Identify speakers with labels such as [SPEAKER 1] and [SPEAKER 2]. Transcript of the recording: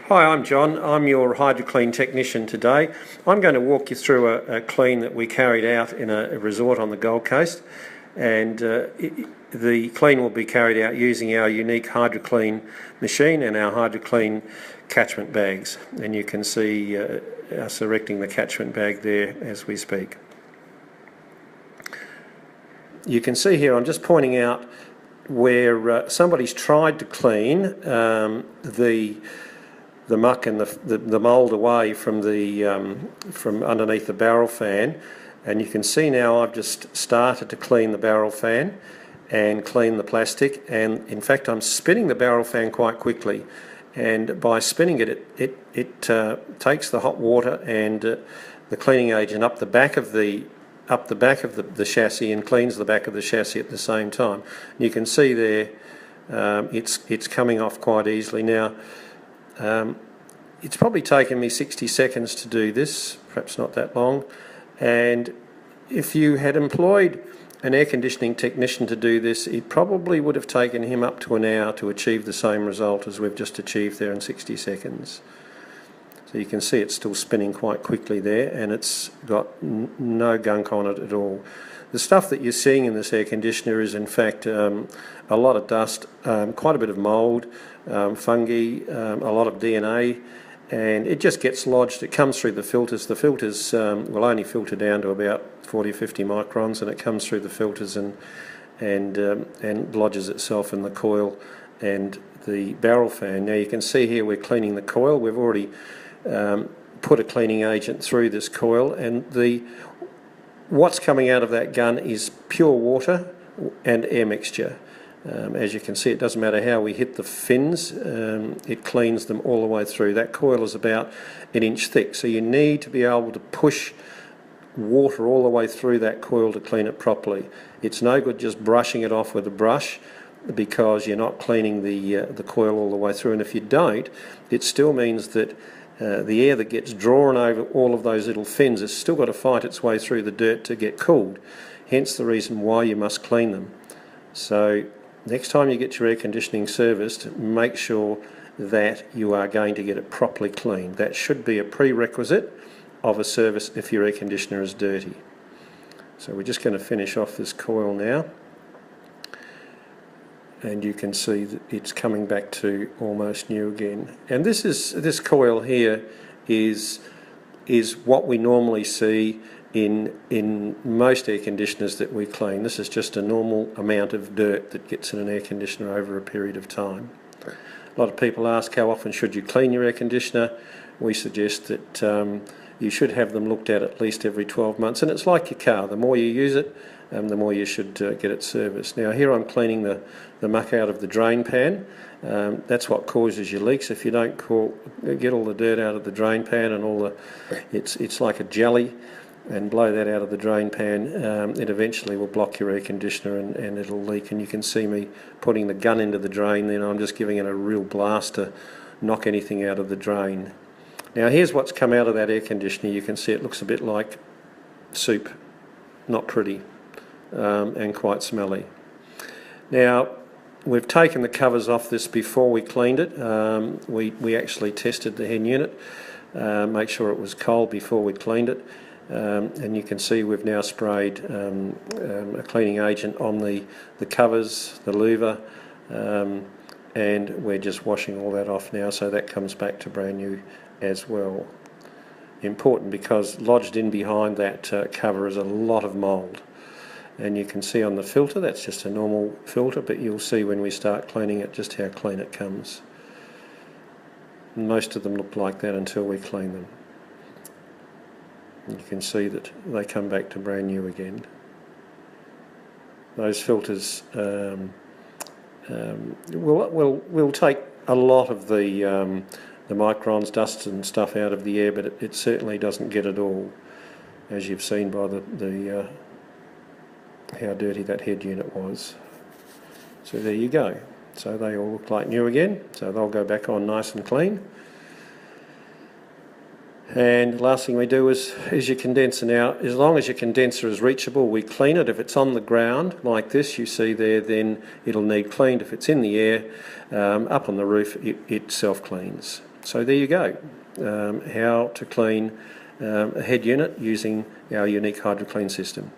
[SPEAKER 1] Hi, I'm John. I'm your HydroClean technician today. I'm going to walk you through a clean that we carried out in a resort on the Gold Coast, and the clean will be carried out using our unique HydroClean machine and our HydroClean catchment bags, and you can see us erecting the catchment bag there as we speak. You can see here I'm just pointing out where somebody's tried to clean the muck and the mould away from from underneath the barrel fan, and you can see now I've just started to clean the barrel fan and clean the plastic, and in fact I'm spinning the barrel fan quite quickly, and by spinning it takes the hot water and the cleaning agent up the back of the chassis and cleans the back of the chassis at the same time. You can see there it's coming off quite easily now. It's probably taken me 60 seconds to do this, perhaps not that long, and if you had employed an air conditioning technician to do this, it probably would have taken him up to an hour to achieve the same result as we've just achieved there in 60 seconds. So you can see it's still spinning quite quickly there, and it's got no gunk on it at all. The stuff that you're seeing in this air conditioner is in fact a lot of dust, quite a bit of mould, fungi, a lot of DNA, and it just gets lodged. It comes through the filters. The filters will only filter down to about 40 or 50 microns, and it comes through the filters and lodges itself in the coil and the barrel fan. Now you can see here we're cleaning the coil. We've already put a cleaning agent through this coil, and what's coming out of that gun is pure water and air mixture. As you can see, it doesn't matter how we hit the fins, it cleans them all the way through. That coil is about 1 inch thick, so you need to be able to push water all the way through that coil to clean it properly. It's no good just brushing it off with a brush, because you're not cleaning the coil all the way through, and if you don't, it still means that the air that gets drawn over all of those little fins has still got to fight its way through the dirt to get cooled, hence the reason why you must clean them. So next time you get your air conditioning serviced, make sure that you are going to get it properly cleaned. That should be a prerequisite of a service if your air conditioner is dirty. So we're just going to finish off this coil now, and you can see that it's coming back to almost new again. And this coil here is what we normally see in most air conditioners that we clean. This is just a normal amount of dirt that gets in an air conditioner over a period of time. A lot of people ask how often should you clean your air conditioner. We suggest that you should have them looked at least every 12 months, and it's like your car. The more you use it, the more you should get it serviced. Now here I'm cleaning the muck out of the drain pan. That's what causes your leaks. If you don't get all the dirt out of the drain pan and it's like a jelly, and blow that out of the drain pan, it eventually will block your air conditioner and it'll leak. And you can see me putting the gun into the drain, then I'm just giving it a real blast to knock anything out of the drain. Now here's what's come out of that air conditioner. You can see it looks a bit like soup, not pretty, and quite smelly. Now we've taken the covers off this before we cleaned it. We actually tested the hen unit, make sure it was cold before we cleaned it. And you can see we've now sprayed a cleaning agent on the covers, the louver, and we're just washing all that off now, so that comes back to brand new as well. Important, because lodged in behind that cover is a lot of mould, and you can see on the filter that's just a normal filter, but you'll see when we start cleaning it just how clean it comes. Most of them look like that until we clean them. You can see that they come back to brand new again. Those filters will take a lot of the microns, dust and stuff out of the air, but it certainly doesn't get it all, as you've seen by how dirty that head unit was. So there you go. So they all look like new again, so they'll go back on nice and clean. And the last thing we do is your condenser. Now, as long as your condenser is reachable, we clean it. If it's on the ground like this, you see there, then it'll need cleaned. If it's in the air, up on the roof, it self-cleans. So there you go, how to clean a head unit using our unique HydroClean system.